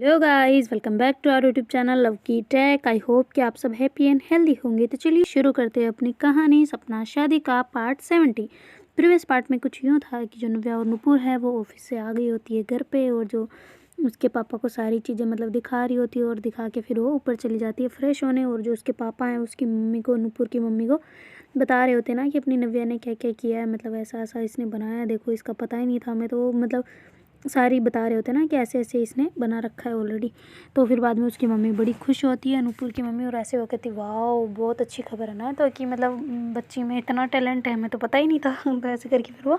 Hello guys, welcome back to our YouTube channel love की tech. I hope कि आप सब हैप्पी एंड हेल्दी होंगे। तो चलिए शुरू करते हैं अपनी कहानी सपना शादी का पार्ट 70। प्रीवियस पार्ट में कुछ यूँ था कि जो नव्या और नुपुर है वो ऑफिस से आ गई होती है घर पे, और जो उसके पापा को सारी चीज़ें मतलब दिखा रही होती है, और दिखा के फिर वो ऊपर चली जाती है फ्रेश होने। और जो उसके पापा हैं उसकी मम्मी को, नुपुर की मम्मी को बता रहे होते हैं ना कि अपनी नव्या ने क्या क्या किया है, मतलब ऐसा ऐसा इसने बनाया, देखो इसका पता ही नहीं था हमें। तो मतलब सारी बता रहे होते हैं ना कि ऐसे ऐसे इसने बना रखा है ऑलरेडी। तो फिर बाद में उसकी मम्मी बड़ी खुश होती है, नुपुर की मम्मी, और ऐसे वो कहती वाह बहुत अच्छी खबर है ना, तो कि मतलब बच्ची में इतना टैलेंट है, हमें तो पता ही नहीं था। तो ऐसे करके फिर वो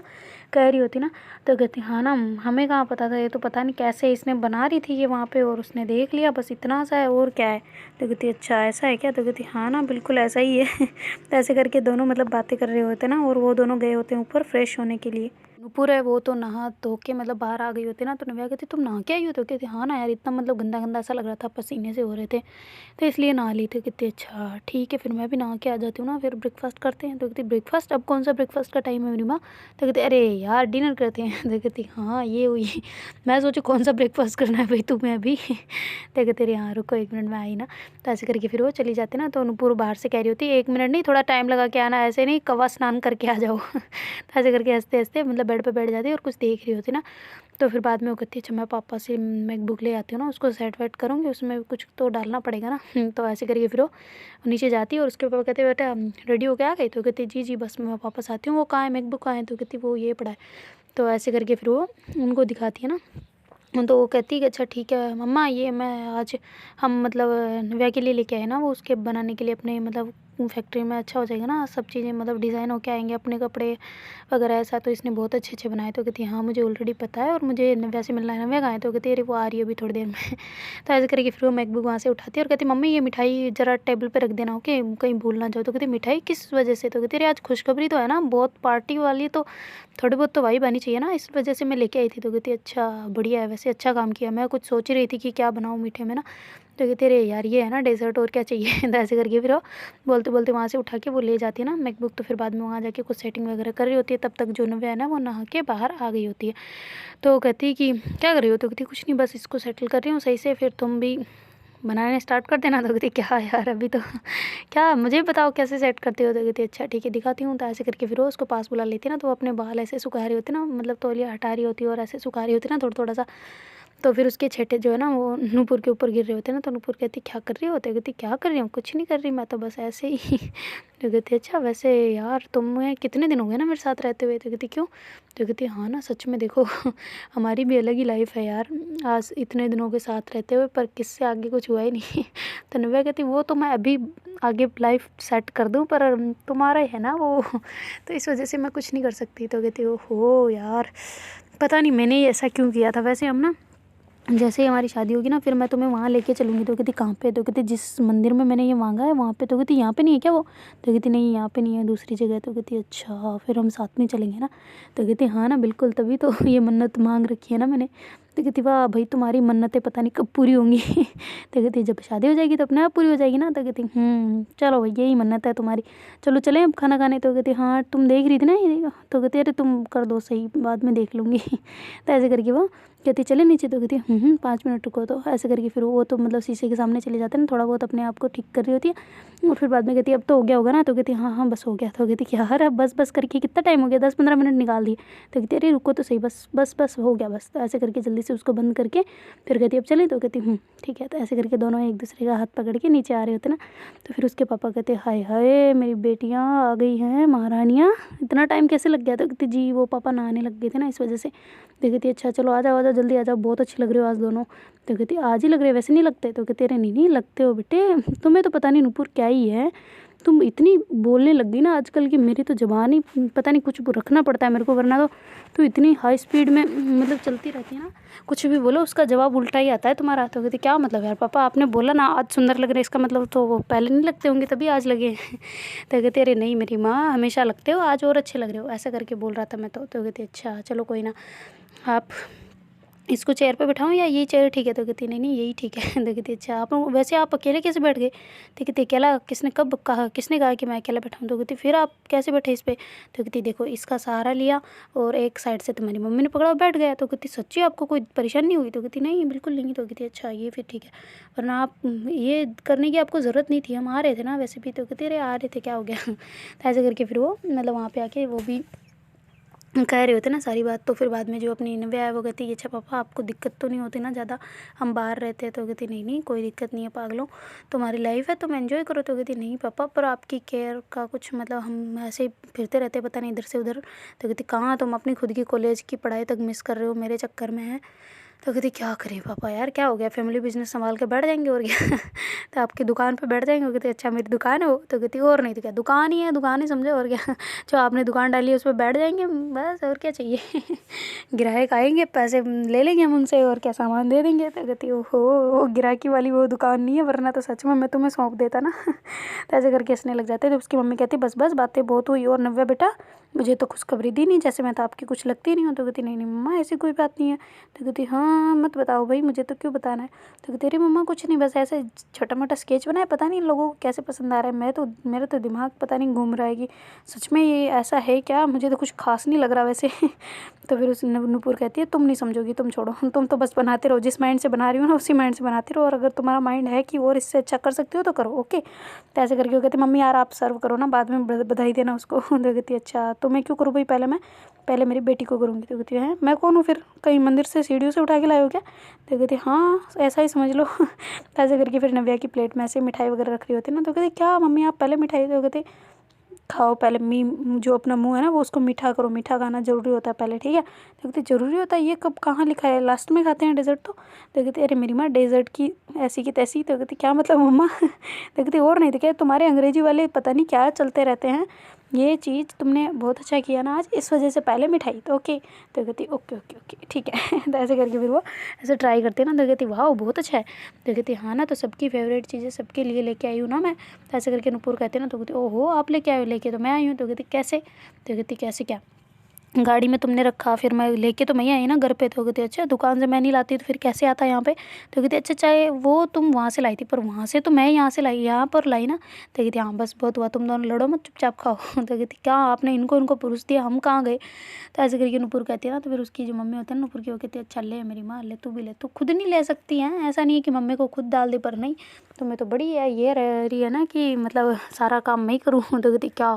कह रही होती ना, तो कहती हाँ ना, हमें कहाँ पता था, ये तो पता नहीं कैसे इसने बना रही थी ये वहाँ पे, और उसने देख लिया बस इतना सा है और क्या है। तो कहती अच्छा ऐसा है क्या, तो कहती हाँ ना बिल्कुल ऐसा ही है। तो ऐसे करके दोनों मतलब बातें कर रहे होते हैं ना, और वो दोनों गए होते हैं ऊपर फ्रेश होने के लिए। नुपुर है वो तो नहा धो के मतलब बाहर आ गई होती ना, तो नव्या कहती तुम नहा के आई हो, तो कहती हाँ ना यार, इतना मतलब गंदा गंदा ऐसा लग रहा था, पसीने से हो रहे थे तो इसलिए नहा ली थी। कहती अच्छा ठीक है, फिर मैं भी नहा के आ जाती हूँ ना, फिर ब्रेकफास्ट करते हैं। तो कहती ब्रेकफास्ट, अब कौन सा ब्रेकफास्ट का टाइम है मेरी माँ। तो कहती अरे यार डिनर करते हैं। तो कहती हाँ ये हुई। मैं सोचू कौन सा ब्रेकफास्ट करना है भाई तुम्हें अभी। तो कहते अरे हाँ रुको 1 मिनट में आई ना। तो ऐसे करके फिर वो चली जाती ना, तो नुपुर बाहर से कह रही होती 1 मिनट नहीं, थोड़ा टाइम लगा के आना, ऐसे नहीं कवा स्नान करके आ जाओ। तो ऐसे करके हंसते हंसते मतलब बेड पे बैठ जाती और कुछ देख रही होती ना। तो फिर बाद में वो कहती अच्छा मैं पापा से मैकबुक ले आती हूँ ना, उसको सेट वेट करूँगी, उसमें कुछ तो डालना पड़ेगा ना। तो ऐसे करके फिर वो नीचे जाती है, और उसके पापा कहते बेटा रेडी हो के आ गई। तो कहती जी जी बस मैं वापस आती हूँ। वो कहाँ है मैकबुक कहाँ है, तो कहती वो ये पड़ा है। तो ऐसे करके फिर वो उनको दिखाती है ना। तो वो कहती कि अच्छा ठीक है मम्मा, ये मैं आज हम मतलब नव्या के लिए लेके आए ना, वो उसके बनाने के लिए अपने मतलब फैक्ट्री में अच्छा हो जाएगा ना, सब चीज़ें मतलब डिज़ाइन होके आएंगे अपने कपड़े वगैरह ऐसा। तो इसने बहुत अच्छे अच्छे बनाए। तो कहती हाँ मुझे ऑलरेडी पता है, और मुझे नव्या से मिलना है। नव्या कहाँ है, तो कहती अरे वो आ रही है अभी थोड़ी देर में। तो ऐसे करके फिर वो मैकबुक वहाँ से उठाती है और कहती मम्मी ये मिठाई ज़रा टेबल पर रख देना, ओके कहीं भूल ना जाओ। तो कहती मिठाई किस वजह से, तो कहती अरे आज खुशखबरी तो है ना, बहुत पार्टी वाली, तो थोड़ी बहुत तो वाइब आनी चाहिए ना, इस वजह से मैं लेके आई थी। तो कहती अच्छा बढ़िया है, वैसे अच्छा काम किया, मैं कुछ सोच ही रही थी कि क्या बनाऊँ मीठे में ना। तो कहती अरे यार ये है ना डेजर्ट, और क्या चाहिए। तो ऐसे करके फिर वो बोलते बोलते वहाँ से उठा के वो ले जाती है ना मैकबुक। तो फिर बाद में वहाँ जाके कुछ सेटिंग वगैरह कर रही होती है, तब तक जो नव्या है ना वो नहा के बाहर आ गई होती है। तो कहती कि क्या कर रही हो, तो कहती कुछ नहीं बस इसको सेटल कर रही हूँ सही से, फिर तुम भी बनाने स्टार्ट कर देना। तो कहती क्या यार अभी तो क्या मुझे बताओ कैसे सेट करते हो। तो कहती अच्छा ठीक है दिखाती हूँ। तो ऐसे करके फिर वो उसको पास बुला लेती है ना, तो वो अपने बाल ऐसे सुखा रही होती है ना, मतलब तौलिया हटा रही होती है और ऐसे सुखा रही होती है ना थोड़ा थोड़ा सा। तो फिर उसके छेटे जो है ना वो नूपुर के ऊपर गिर रहे होते हैं ना। तो नूपुर कहती क्या कर रही होते, कहती क्या कर रही हूँ, कुछ नहीं कर रही मैं तो बस ऐसे ही। तो कहती अच्छा वैसे यार तुम्हें कितने दिन हो गए ना मेरे साथ रहते हुए। तो कहती क्यों, तो कहती हाँ ना सच में देखो हमारी भी अलग ही लाइफ है यार, आज इतने दिनों के साथ रहते हुए पर किससे आगे कुछ हुआ ही नहीं। तो नव्या कहती वो तो मैं अभी आगे लाइफ सेट कर दूँ, पर तुम्हारा ही है ना वो, तो इस वजह से मैं कुछ नहीं कर सकती। तो कहती ओहो यार पता नहीं मैंने ये ऐसा क्यों किया था। वैसे हम ना जैसे ही हमारी शादी होगी ना फिर मैं तुम्हें वहाँ लेके चलूँगी। तो कहती कहाँ पे, तो कहती जिस मंदिर में मैंने ये मांगा है वहाँ पे। तो कहती यहाँ पे नहीं है क्या वो, तो कहती नहीं यहाँ पे नहीं है दूसरी जगह। तो कहती अच्छा फिर हम साथ में चलेंगे ना। तो कहती हाँ ना बिल्कुल, तभी तो ये मन्नत मांग रखी है ना मैंने। तो कहती वाह भाई तुम्हारी मन्नतें पता नहीं कब पूरी होंगी। तो कहती जब शादी हो जाएगी तो अपने आप पूरी हो जाएगी ना। तो कहती चलो भाई यही मन्नत है तुम्हारी, चलो चलें अब खाना खाने। तो कहती हाँ तुम देख रही थी ना ये, तो कहती अरे तुम कर दो सही, बाद में देख लूँगी। तो ऐसे करके वो कहती चले नीचे। तो कहती 5 मिनट रुको। तो ऐसे करके फिर वो तो मतलब शीशे के सामने चले जाते हैं ना, थोड़ा बहुत अपने आप को ठीक कर रही होती है, और फिर बाद में कहती अब तो हो गया होगा ना। तो कहती हाँ हाँ बस हो गया। तो कहती क्या यार अब बस बस करके कितना टाइम हो गया, 10-15 मिनट निकाल दिए। तो कहती अरे रुको तो सही, बस बस बस हो गया बस। तो ऐसे करके जल्दी से उसको बंद करके फिर कहती अब चलें। तो कहती ठीक है। तो ऐसे करके दोनों एक दूसरे का हाथ पकड़ के नीचे आ रहे होते ना। तो फिर उसके पापा कहते हाय हाय मेरी बेटियाँ आ गई हैं महारानियाँ, इतना टाइम कैसे लग गया। तो कहती जी वो पापा नहाने लग गए थे ना इस वजह से। तो कहती अच्छा चलो आ जाओ जल्दी आ जाओ, बहुत अच्छी लग रहे हो आज दोनों। तो कहती आज ही लग रहे वैसे नहीं लगते। तो कहते अरे नहीं नहीं लगते हो बेटे, तुम्हें तो पता नहीं नूपुर क्या ही है, तुम इतनी बोलने लग गई ना आजकल की, मेरी तो ज़बान ही पता नहीं, कुछ रखना पड़ता है मेरे को वरना तो इतनी हाई स्पीड में मतलब चलती रहती है ना, कुछ भी बोलो उसका जवाब उल्टा ही आता है तुम्हारा। तो कहती क्या मतलब यार पापा आपने बोला ना आज सुंदर लग रहे हैं, इसका मतलब तो वो पहले नहीं लगते होंगे तभी आज लगे। तो कहते अरे नहीं मेरी माँ हमेशा लगते हो, आज और अच्छे लग रहे हो, ऐसा करके बोल रहा था मैं तो। कहती अच्छा चलो कोई ना, आप इसको चेयर पे बिठाऊँ या ये चेयर ठीक है? तो कहती नहीं नहीं यही ठीक है। तो कहती अच्छा आप वैसे आप अकेले कैसे बैठ गए? तो कहती अकेला किसने कब कहा, किसने कहा कि मैं अकेला बैठाऊँ? तो कहती फिर आप कैसे बैठे इस पे? तो कहती देखो इसका सहारा लिया और एक साइड से तुम्हारी मम्मी ने पकड़ा और बैठ गया। तो कहती सच्ची आपको कोई परेशानी नहीं हुई? तो कहती नहीं बिल्कुल नहीं। तो कहती अच्छा ये फिर ठीक है, वरना आप ये करने की आपको ज़रूरत नहीं थी, हम आ रहे थे ना वैसे भी। तो कहती अरे आ रहे थे क्या हो गया? तो ऐसे करके फिर वो मतलब वहाँ पे आके वो भी कह रहे होते ना सारी बात। तो फिर बाद में जो अपनी नव्या है वो कहती है अच्छा पापा आपको दिक्कत तो नहीं होती ना ज़्यादा, हम बाहर रहते हैं? तो कहती नहीं नहीं कोई दिक्कत नहीं है पागलों, तुम्हारी लाइफ है तुम एंजॉय करो। तो कहती नहीं पापा पर आपकी केयर का कुछ मतलब हम ऐसे ही फिरते रहते हैं पता नहीं इधर से उधर। तो कहती कहाँ तुम अपनी खुद की कॉलेज की पढ़ाई तक मिस कर रहे हो मेरे चक्कर में है। तो कहती क्या करें पापा यार क्या हो गया, फैमिली बिजनेस संभाल के बैठ जाएंगे और क्या? तो आपकी दुकान पे बैठ जाएंगे? कहती अच्छा मेरी दुकान है वो? तो कहती और नहीं तो क्या, दुकान ही है, दुकान ही समझो और क्या। जो आपने दुकान डाली है उस पर बैठ जाएंगे बस, और क्या चाहिए? ग्राहक आएंगे पैसे ले लेंगे हम उनसे और क्या सामान दे देंगे। तो कहती ओहो वो ग्राहकी वाली वो दुकान नहीं है, वरना तो सच में मैं तुम्हें सौंप देता ना। तो ऐसे करके हंसने लग जाते। तो उसकी मम्मी कहती बस बस बातें बहुत हुई, और नव्या बेटा मुझे तो खुशखबरी दी नहीं, जैसे मैं तो आपकी कुछ लगती नहीं हूँ। तो कहती नहीं नहीं मम्मा ऐसी कोई बात नहीं है। तो कहती हाँ मत बताओ भाई, मुझे तो क्यों बताना है? तो कहती अरे मम्मा कुछ नहीं, बस ऐसे छोटा मोटा स्केच बनाया, पता नहीं इन लोगों को कैसे पसंद आ रहा है, मैं तो मेरा तो दिमाग पता नहीं घूम रहा है कि सच में ये ऐसा है क्या, मुझे तो कुछ खास नहीं लग रहा वैसे। तो फिर उस नूपुर कहती है तुम नहीं समझोगी, तुम छोड़ो, तुम तो बस बनाते रहो, जिस माइंड से बना रही हो ना उसी माइंड से बनाते रहो, और अगर तुम्हारा माइंड है कि और इससे अच्छा कर सकती हो तो करो ओके। तो ऐसे करके वो कहती मम्मी यार आप सर्व करो ना, बाद में बधाई देना उसको। तो कहती अच्छा तो मैं क्यों करूँ भाई, पहले मेरी बेटी को करूँगी। तो कहती है मैं कौन हूँ फिर, कहीं मंदिर से सीढ़ियों से उठा के लाए हो क्या? तो कहती हाँ ऐसा ही समझ लो। तो ऐसे करके फिर नव्या की प्लेट में ऐसे मिठाई वगैरह रख रही होती है ना। तो कहती क्या मम्मी आप पहले मिठाई? तो कहती खाओ पहले, जो अपना मुंह है ना वो उसको मीठा करो, मीठा खाना ज़रूरी होता है पहले ठीक है। तो कहती ज़रूरी होता है, ये कब कहाँ लिखा है, लास्ट में खाते हैं डेजर्ट तो कहती अरे मेरी माँ डेजर्ट की ऐसी की तैसी। तो कहती क्या मतलब मम्मा? तो कहती और नहीं तो क्या, तुम्हारे अंग्रेजी वाले पता नहीं क्या चलते रहते हैं, ये चीज़ तुमने बहुत अच्छा किया ना आज, इस वजह से पहले मिठाई। तो ओके। तो कहती ओके ओके ओके ठीक है। तो ऐसे करके फिर वो ऐसे ट्राई करते हैं ना। तो कहती वाह बहुत अच्छा है। तो कहती हाँ ना, तो सबकी फेवरेट चीज़ें सबके लिए लेके आई हूँ ना मैं। तो ऐसे करके नुपुर कहते हैं ना। तो कहती ओहो आप लेके आए हो? लेके तो मैं आई हूँ। तो कहती कैसे? तो कहती कैसे क्या, गाड़ी में तुमने रखा, फिर मैं लेके तो मैं ही आई ना घर पे। तो कहती अच्छा दुकान से मैं नहीं लाती तो फिर कैसे आता यहाँ पे? तो कहती अच्छा चाहे वो तुम वहाँ से लाई थी, पर वहाँ से तो मैं यहाँ से लाई, यहाँ पर लाई ना। तो कहती हाँ बस बहुत हुआ, तुम दोनों लड़ो मत, चुपचाप खाओ। तो कहती क्या आपने इनको पुरुष दिया, हम कहाँ गए? तो ऐसे करके नुपुर कहती है ना। तो फिर उसकी जो मम्मी होती है ना नुपुर की, वो कहती है अच्छा ले मेरी माँ ले, तू भी ले, तू खुद नहीं ले सकती हैं, ऐसा नहीं है कि मम्मी को खुद डाल दे, पर नहीं तुम्हें तो बड़ी है ये रह रही है ना कि मतलब सारा काम मैं ही करूँ। तो कहती क्या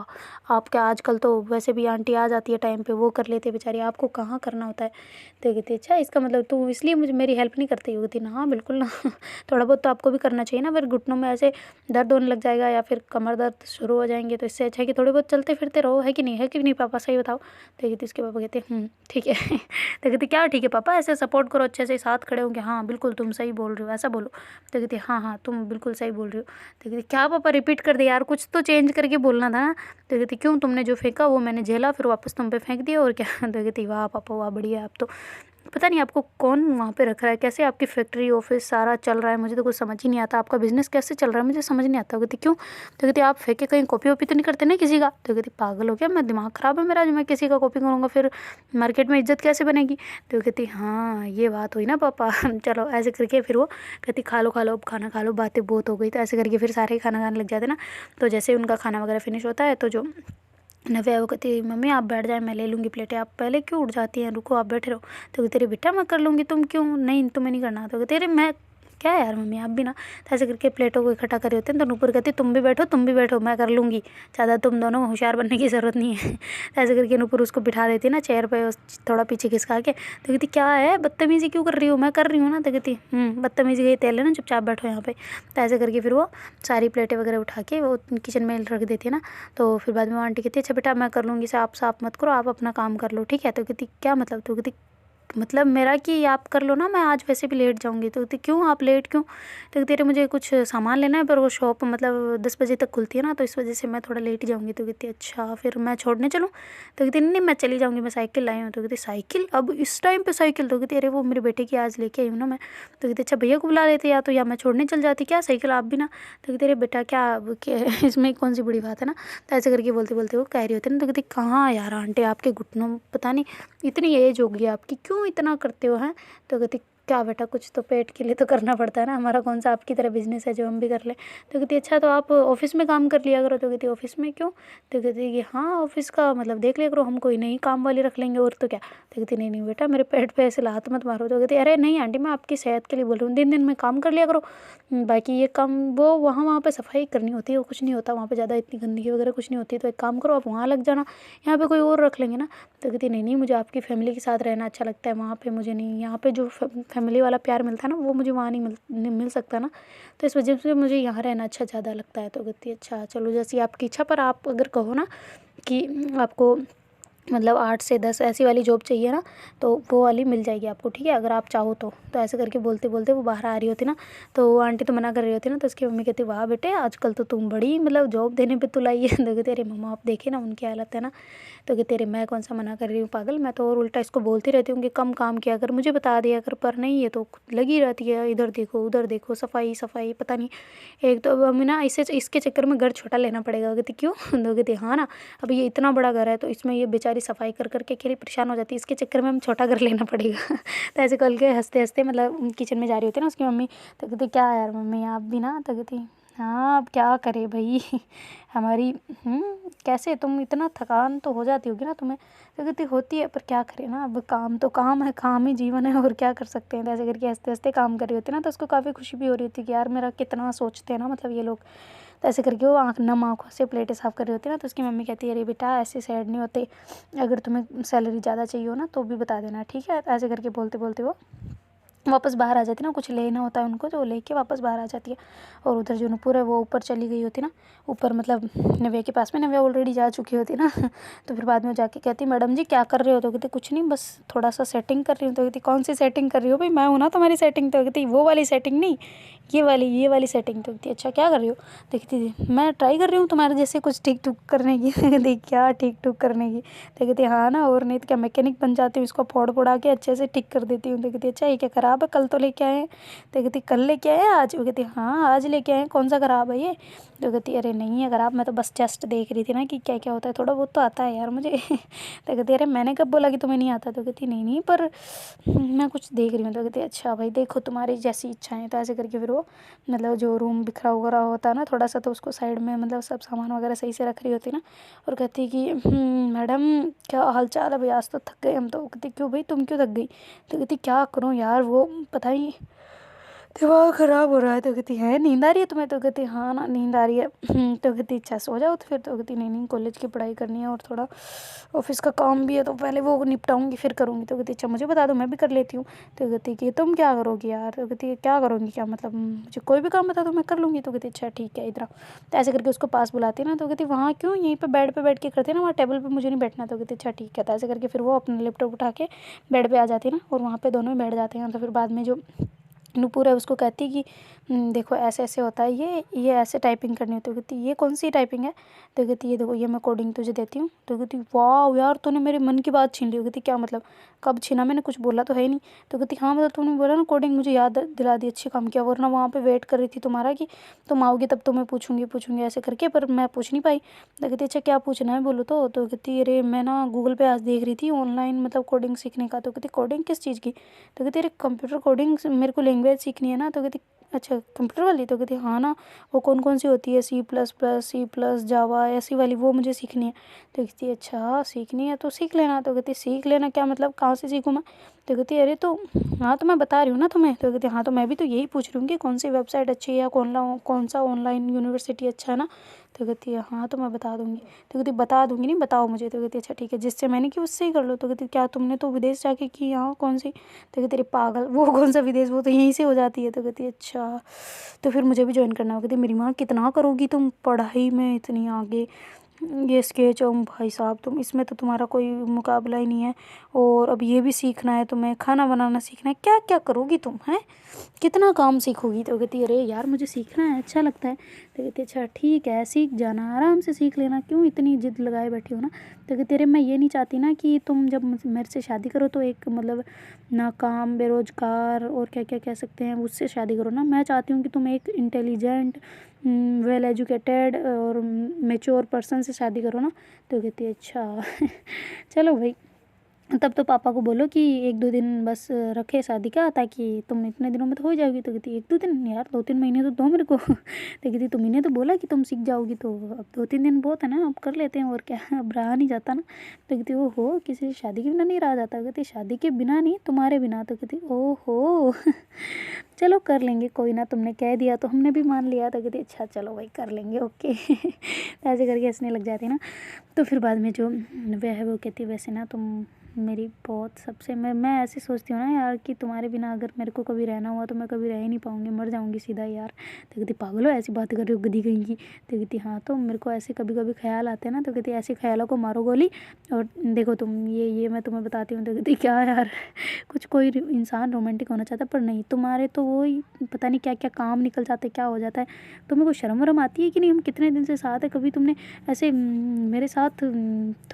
आप क्या, आजकल तो वैसे भी आंटी आ जाती है टाइम पे, वो कर लेते बेचारी, आपको कहाँ करना होता है? तो कहती अच्छा इसका मतलब तू इसलिए मुझे मेरी हेल्प नहीं करती? होती ना हाँ बिल्कुल ना। थोड़ा बहुत तो आपको भी करना चाहिए ना, फिर घुटनों में ऐसे दर्द होने लग जाएगा या फिर कमर दर्द शुरू हो जाएंगे, तो इससे अच्छा है कि थोड़े बहुत चलते फिरते रहो, है कि नहीं? है कि नहीं पापा सही बताओ? तो कहती उसके पापा कहते ठीक है। तो कहती क्या ठीक है पापा, ऐसे सपोर्ट करो, अच्छे से साथ खड़े होंगे, हाँ बिल्कुल तुम सही बोल रहे हो ऐसा बोलो। तो कहती हाँ हाँ तुम बिल्कुल सही बोल रहे हो। तो कहती क्या पापा रिपीट कर दे यार, कुछ तो चेंज करके बोलना था ना। तो कहती क्यों, तुमने जो फेंका वो मैंने झेला, फिर वापस तुम पे फेंक दिया और क्या? तो कहती वाह पापा वाह बढ़िया, आप तो पता नहीं आपको कौन वहाँ पे रख रहा है, कैसे आपकी फैक्ट्री ऑफिस सारा चल रहा है, मुझे तो कुछ समझ ही नहीं आता, आपका बिजनेस कैसे चल रहा है मुझे समझ नहीं आता। कहती क्यों? तो कहती आप फेंके कहीं कॉपी वॉपी तो नहीं करते ना किसी का? तो कहती पागल हो क्या, मैं दिमाग ख़राब है मेरा जो मैं किसी का कॉपी करूँगा, फिर मार्केट में इज्जत कैसे बनेगी? तो कहती हाँ ये बात हुई ना पापा। चलो ऐसे करके फिर वो कहती खा लो अब खाना खा लो, बातें बहुत हो गई। तो ऐसे करके फिर सारे खाना खाने लग जाते ना। तो जैसे उनका खाना वगैरह फिनिश होता है तो जो नव्या वो कहती मम्मी आप बैठ जाए, मैं ले लूँगी प्लेटें, आप पहले क्यों उठ जाती हैं, रुको आप बैठे रहो। तो कहती अरे बेटा मैं कर लूँगी, तुम क्यों, नहीं तुम्हें नहीं करना। तो कहती अरे मैं क्या है यार मम्मी आप भी ना। तो ऐसे करके प्लेटों को इकट्ठा करे होते हैं। तो नूपुर कहती तुम भी बैठो मैं कर लूँगी, ज़्यादा तुम दोनों होशियार बनने की ज़रूरत नहीं है। तो ऐसे करके नूपुर उसको बिठा देती है ना चेयर पे, थोड़ा पीछे खिसका के। तो कहती क्या है बदतमीज़ी क्यों कर रही हो, मैं कर रही हूँ ना। तो कहती बदतमीज़ी गई तेल है ना, चुपचाप बैठो यहाँ पे। तो ऐसे करके फिर वो सारी प्लेटें वगैरह उठा के वो किचन में रख देती है ना। तो फिर बाद में आंटी कहती है अच्छा बेटा मैं कर लूँगी, आप साफ मत करो, आप अपना काम कर लो ठीक है। तो कहती क्या मतलब? तो कहती मतलब मेरा कि आप कर लो ना, मैं आज वैसे भी लेट जाऊंगी। तो कहती क्यों आप लेट क्यों? तो कहती मुझे कुछ सामान लेना है, पर वो शॉप मतलब 10 बजे तक खुलती है ना, तो इस वजह से मैं थोड़ा लेट जाऊंगी। तो कहती अच्छा फिर मैं छोड़ने चलूँ? तो कहती नहीं मैं चली जाऊँगी, मैं साइकिल लाई हूँ। तो कहती साइकिल, अब इस टाइम पे साइकिल? तो कहती अरे वो मेरे बेटे की आज लेके आई हूँ ना मैं। तो कहती अच्छा भैया को बुला लेते या तो, या मैं छोड़ने चल जाती, क्या साइकिल आप भी ना। तो कहती अरे बेटा क्या इसमें कौन सी बड़ी बात है ना। तो ऐसे करके बोलते बोलते वो कह रही होती है ना। तो कहती कहाँ यार आंटी आपके घुटनों पता नहीं इतनी एज हो गई आपकी, क्यों क्यों इतना करते हो हैं? तो कहती क्या बेटा, कुछ तो पेट के लिए तो करना पड़ता है ना, हमारा कौन सा आपकी तरह बिजनेस है जो हम भी कर लें। तो कहती अच्छा तो आप ऑफिस में काम कर लिया करो। तो कहती ऑफिस में क्यों? तो कहती कि हाँ ऑफिस का मतलब देख लिया करो, हम कोई नई काम वाली रख लेंगे और तो क्या। तो कहती नहीं नहीं बेटा, मेरे पेट पे ऐसे लात मत मारो। तो कहती अरे नहीं आंटी, मैं आपकी सेहत के लिए बोल रही हूँ, दिन दिन में काम कर लिया करो। बाकी ये काम वो वहाँ पे सफाई करनी होती है, वो कुछ नहीं होता वहाँ पे, ज़्यादा इतनी गंदगी वगैरह कुछ नहीं होती। तो एक काम करो, आप वहाँ लग जाना, यहाँ पे कोई और रख लेंगे ना। तो कहती नहीं नहीं, मुझे आपकी फैमिली के साथ रहना अच्छा लगता है, वहाँ पे मुझे नहीं, यहाँ पे जो फैमिली वाला प्यार मिलता है ना, वो मुझे वहाँ नहीं मिल सकता ना, तो इस वजह से मुझे यहाँ रहना अच्छा ज़्यादा लगता है। तो कहती अच्छा चलो जैसी आपकी इच्छा, पर आप अगर कहो ना कि आपको मतलब 8 से 10 ऐसी वाली जॉब चाहिए ना, तो वो वाली मिल जाएगी आपको, ठीक है, अगर आप चाहो तो। ऐसे करके बोलते बोलते वो बाहर आ रही होती ना, तो वो आंटी तो मना कर रही होती ना, तो उसकी मम्मी कहती वाह बेटे, आजकल तो तुम बड़ी मतलब जॉब देने पे तुलाई है। तो कहते अरे मम्मा आप देखे ना उनकी हालत है ना। तो कहते अरे मैं कौन सा मना कर रही हूँ पागल, मैं तो और उल्टा इसको बोलती रहती हूँ कि कम काम किया कर, मुझे बता दिया कर, पर नहीं ये तो लगी रहती है, इधर देखो उधर देखो, सफाई सफाई पता नहीं। एक तो अब हमें ना इसके चक्कर में घर छोटा लेना पड़ेगा। कहती क्यों? तो कहती हाँ ना, अब ये इतना बड़ा घर है तो इसमें ये बेचारी सफाई कर करके अकेली परेशान हो जाती है, इसके चक्कर में हम छोटा घर लेना पड़ेगा। तो ऐसे कल के हंसते हंसते मतलब किचन में जा रही होती है ना उसकी मम्मी। तो कहती क्या यार मम्मी आप भी ना। तो कहती हाँ अब क्या करे भाई, हमारी कैसे तुम इतना थकान तो हो जाती होगी ना तुम्हें। तो कहती होती है, पर क्या करें ना, अब काम तो काम है, काम ही जीवन है, और क्या कर सकते हैं। तो ऐसे करके हंसते हंसते काम कर रही होती है ना, तो उसको काफ़ी खुशी भी हो रही थी कि यार मेरा कितना सोचते हैं ना मतलब ये लोग। तो ऐसे करके वो नम आँखों से प्लेटें साफ़ कर रही होती है ना, तो उसकी मम्मी कहती है अरे बेटा ऐसे सैड नहीं होते, अगर तुम्हें सैलरी ज़्यादा चाहिए हो ना तो भी बता देना, ठीक है। ऐसे करके बोलते बोलते वो वापस बाहर आ जाती है ना, कुछ लेना होता है उनको, तो वो लेके वापस बाहर आ जाती है। और उधर जो नूपुर है वो ऊपर चली गई होती ना, ऊपर मतलब नव्या के पास में, नव्या ऑलरेडी जा चुकी होती ना। तो फिर बाद में जाके कहती मैडम जी क्या कर रहे हो? तो कहती कुछ नहीं, बस थोड़ा सा सेटिंग कर रही हूँ। तो कहती कौन सी सेटिंग कर रही हो? भाई मैं हूँ ना तुम्हारी सेटिंग। तो कहती वो वाली सेटिंग नहीं, ये वाली सेटिंग। तो कहती अच्छा क्या कर रही हो? देखती मैं ट्राई कर रही हूँ तुम्हारे जैसे कुछ ठीक ठुक करने की। कहती क्या ठीक ठुक करने की? तो कहती हाँ ना, और नहीं तो क्या, मैकेनिक बन जाती हूँ, इसको फोड़ फोड़ा के अच्छे से ठीक कर देती हूँ। तो कहती अच्छा ये क्या ख़राब है? कल तो लेके आए हैं। तो कहती कल लेके आए हैं आज? वो कहती हाँ आज लेके आए हैं, कौन सा ख़राब है ये? तो कहती अरे नहीं है ख़राब, मैं तो बस जस्ट देख रही थी ना कि क्या क्या होता है, थोड़ा बहुत तो आता है यार मुझे। तो कहती अरे मैंने कब बोला कि तुम्हें नहीं आता? तो कहती नहीं नहीं, पर मैं कुछ देख रही हूँ। तो कहती अच्छा भाई देखो तुम्हारी जैसी इच्छाएं। तो ऐसे करके फिर वो मतलब जो रूम बिखरा वगैरह होता है ना थोड़ा सा, तो उसको साइड में मतलब सब सामान वगैरह सही से रख रही होती ना, और कहती कि मैडम क्या हाल चाल है भाई, आज तो थक गए हम। तो कहती क्यों भाई तुम क्यों थक गई? तो कहती क्या करूँ यार, वो पता ही दिमाग ख़राब हो रहा है। तो कहती है नींद आ रही है तुम्हें? तो कहती हाँ ना नींद आ रही है। तो कहती अच्छा सो जाओ तो फिर। तो कहती नहीं नहीं, कॉलेज की पढ़ाई करनी है और थोड़ा ऑफिस का काम भी है, तो पहले वो निपटाऊंगी फिर करूँगी। तो कहती अच्छा मुझे बता दो मैं भी कर लेती हूँ। तो कहती कि तुम क्या करोगी यार? तो कहती क्या करूँगी क्या मतलब, मुझे कोई भी काम बता दो मैं कर लूँगी। तो कहती अच्छा ठीक है इधर आओ। तो ऐसे करके उसको पास बुलाती है ना। तो कहती वहाँ क्यों, यहीं पे बेड पे बैठ के करते ना, वहाँ टेबल पे मुझे नहीं बैठना। तो कहती अच्छा ठीक है। तो ऐसे करके फिर वो अपना लैपटॉप उठा के बेड पे आ जाती है ना, और वहाँ पे दोनों ही बैठ जाते हैं। तो फिर बाद में जो नूपुर है उसको कहती कि देखो ऐसे ऐसे होता है, ये ऐसे टाइपिंग करनी होती है। कहती ये कौन सी टाइपिंग है? तो कहती ये देखो ये मैं कोडिंग तुझे देती हूँ। तो कहती वाह यार तूने मेरे मन की बात छीन ली। कहती क्या मतलब, कब छीना, मैंने कुछ बोला तो है नहीं। तो कहती हाँ मतलब तूने बोला ना कोडिंग, मुझे याद दिला दी, अच्छी काम किया, वरना वहाँ पे वेट कर रही थी तुम्हारा कि तुम आओगी तब तुम्हें पूछूंगी ऐसे करके, पर मैं पूछ नहीं पाई। तो कहती अच्छा क्या पूछना है बोलो। तो कहती अरे मैं ना गूगल पे आज देख रही थी ऑनलाइन मतलब कोडिंग सीखने का। तो कहती कोडिंग किस चीज़ की? तो कहती अरे कंप्यूटर कोडिंग मेरे को लैंग्वेज सीखनी है ना। तो कहती अच्छा कंप्यूटर वाली? तो कहती हाँ ना, वो कौन कौन सी होती है, C++, जावा ऐसी वाली, वो मुझे सीखनी है। तो कहती अच्छा सीखनी है तो सीख लेना। तो कहती सीख लेना क्या मतलब, कहाँ से सीखूँ मैं? तो कहती अरे तो हाँ तो मैं बता रही हूँ ना तुम्हें। तो कहती हाँ तो मैं भी तो यही पूछ रही हूँ कि कौन सी वेबसाइट अच्छी है या कौन सा ऑनलाइन यूनिवर्सिटी अच्छा है ना। तो कहती है हाँ तो मैं बता दूँगी। तो कहती बता दूँगी नहीं, बताओ मुझे। तो कहती अच्छा ठीक है, जिससे मैंने की उससे ही कर लो। तो कहती क्या तुमने तो विदेश जाके की? हाँ कौन सी? तो कहती अरे पागल, वो कौन सा विदेश, वो तो यहीं से हो जाती है। तो कहती अच्छा तो फिर मुझे भी ज्वाइन करना होगा। कहती मेरी माँ कितना करोगी तुम पढ़ाई में इतनी आगे, ये स्केच और भाई साहब तुम इसमें तो तुम्हारा कोई मुकाबला ही नहीं है, और अब ये भी सीखना है तुम्हें, खाना बनाना सीखना है, क्या क्या करोगी तुम हैं, कितना काम सीखोगी। तो कहती अरे यार मुझे सीखना है, अच्छा लगता है। तो कहती अच्छा ठीक है सीख जाना, आराम से सीख लेना, क्यों इतनी जिद लगाए बैठी हो ना। तो कहती अरे मैं ये नहीं चाहती ना कि तुम जब मेरे से शादी करो तो एक मतलब नाकाम बेरोजगार और क्या क्या कह सकते हैं उससे शादी करो ना। मैं चाहती हूँ कि तुम एक इंटेलिजेंट वेल एजुकेटेड और मेच्योर पर्सन से शादी करो ना। तो कहती है अच्छा चलो भाई तब तो पापा को बोलो कि 1-2 दिन बस रखे शादी का, ताकि तुम इतने दिनों में तो हो ही जाओगी। तो कहती 1-2 दिन यार, 2-3 महीने तो दो मेरे को। तो कहती तुमने तो बोला कि तुम सीख जाओगी, तो अब 2-3 दिन बहुत है ना, अब कर लेते हैं और क्या। अब रहा नहीं जाता ना। तो कहती ओहो, किसी शादी के बिना नहीं रहा जाता। कहती शादी के बिना नहीं, तुम्हारे बिना। तो कहती ओहो। चलो कर लेंगे, कोई ना, तुमने कह दिया तो हमने भी मान लिया। तो कहती अच्छा चलो भाई कर लेंगे, ओके। तो ऐसे करके हंसने लग जाती ना। तो फिर बाद में जो नव्या है वो कहती वैसे ना तुम मेरी बहुत सबसे मैं ऐसे सोचती हूँ ना यार कि तुम्हारे बिना अगर मेरे को कभी रहना हुआ तो मैं कभी रह ही नहीं पाऊँगी, मर जाऊँगी सीधा यार। तो कहती पागल हो, ऐसी बात कर रही हो गधी कहीं की। तो कहती हाँ, तो मेरे को ऐसे कभी कभी ख्याल आते हैं ना। तो कहती ऐसे ख्यालों को मारो गोली और देखो तुम ये मैं तुम्हें बताती हूँ। तो कहती क्या यार, कुछ कोई इंसान रोमांटिक होना चाहता है पर नहीं, तुम्हारे तो वो ही पता नहीं क्या क्या काम निकल जाते, क्या हो जाता है। तुम्हें कोई शर्म वरम आती है कि नहीं? हम कितने दिन से साथ है, कभी तुमने ऐसे मेरे साथ